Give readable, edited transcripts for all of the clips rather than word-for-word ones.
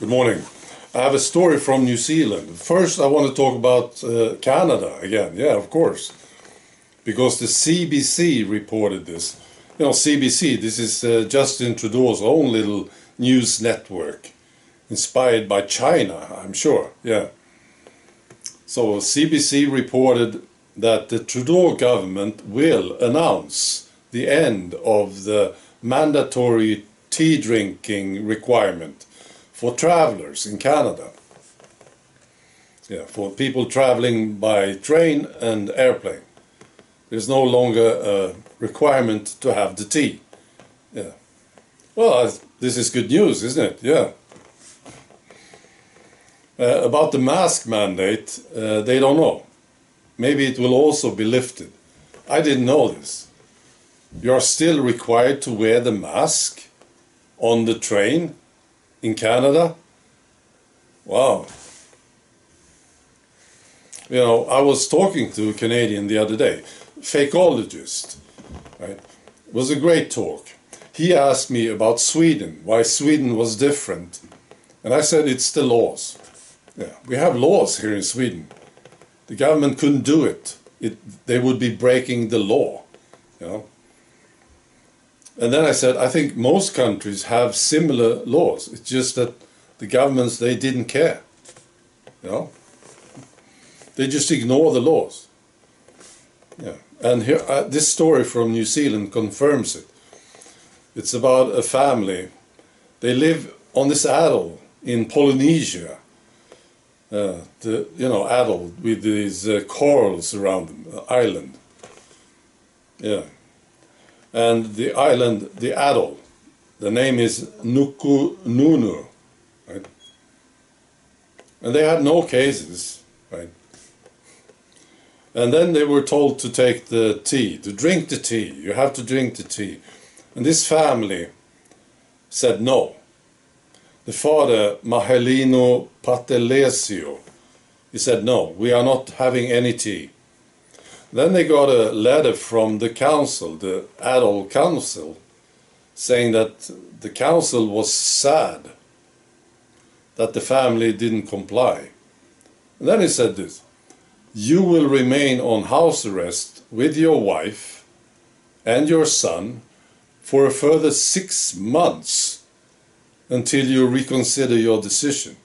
Good morning. I have a story from New Zealand. First, I want to talk about Canada again. Yeah, of course. Because the CBC reported this. You know, CBC, this is Justin Trudeau's own little news network. Inspired by China, I'm sure. Yeah. So CBC reported that the Trudeau government will announce the end of the mandatory tea drinking requirement for travelers in Canada. Yeah, for people traveling by train and airplane. There's no longer a requirement to have the tea. Yeah. Well, this is good news, isn't it? Yeah. About the mask mandate, they don't know. Maybe it will also be lifted. I didn't know this. You are still required to wear the mask on the train in Canada? Wow. You know, I was talking to a Canadian the other day, fakeologist, right? It was a great talk. He asked me about Sweden, why Sweden was different. And I said it's the laws. Yeah, we have laws here in Sweden. The government couldn't do it. They would be breaking the law, you know. And then I said, I think most countries have similar laws. It's just that the governments, they didn't care, you know. They just ignore the laws. Yeah. And here, this story from New Zealand confirms it. It's about a family. They live on this atoll in Polynesia. Atoll with these corals around them, island. Yeah. And the island, the atoll, the name is Nuku-Nunu, right? And they had no cases, right? And then they were told to take the tea, to drink the tea. You have to drink the tea. And this family said no. The father, Mahelino Patelesio, he said no, we are not having any tea. Then they got a letter from the council, the atoll council, saying that the council was sad that the family didn't comply. And then he said this: you will remain on house arrest with your wife and your son for a further 6 months until you reconsider your decision.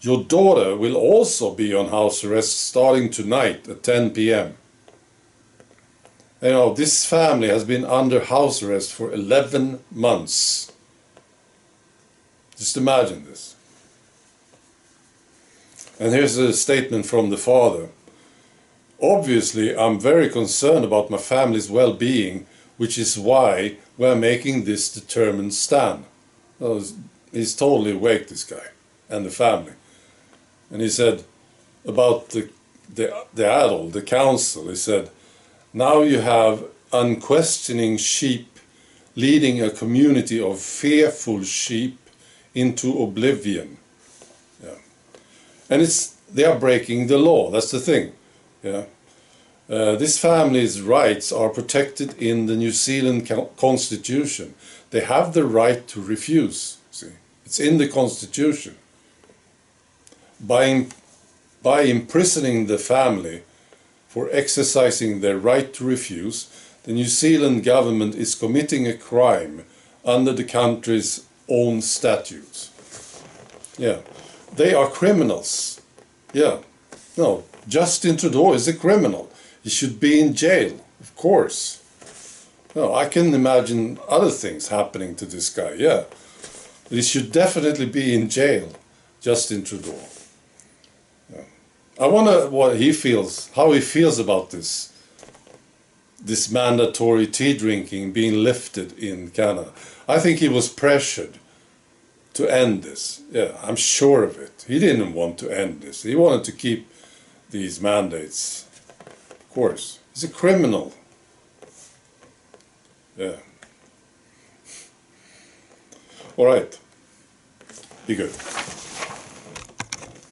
Your daughter will also be on house arrest starting tonight at 10 p.m. You know, this family has been under house arrest for 11 months. Just imagine this. And here's a statement from the father. Obviously, I'm very concerned about my family's well-being, which is why we're making this determined stand. Well, he's totally awake, this guy, and the family. And he said about the atoll, the council, he said, now you have unquestioning sheep leading a community of fearful sheep into oblivion. Yeah. And they are breaking the law, that's the thing. Yeah. This family's rights are protected in the New Zealand Constitution. They have the right to refuse, see. It's in the Constitution. By imprisoning the family for exercising their right to refuse, the New Zealand government is committing a crime under the country's own statutes. Yeah, they are criminals. Yeah, no, Justin Trudeau is a criminal. He should be in jail, of course. No, I can imagine other things happening to this guy, yeah. But he should definitely be in jail, Justin Trudeau. I wonder what he feels, how he feels about this mandatory tea drinking being lifted in Canada. I think he was pressured to end this. Yeah, I'm sure of it. He didn't want to end this. He wanted to keep these mandates. Of course, he's a criminal. Yeah. All right. Be good.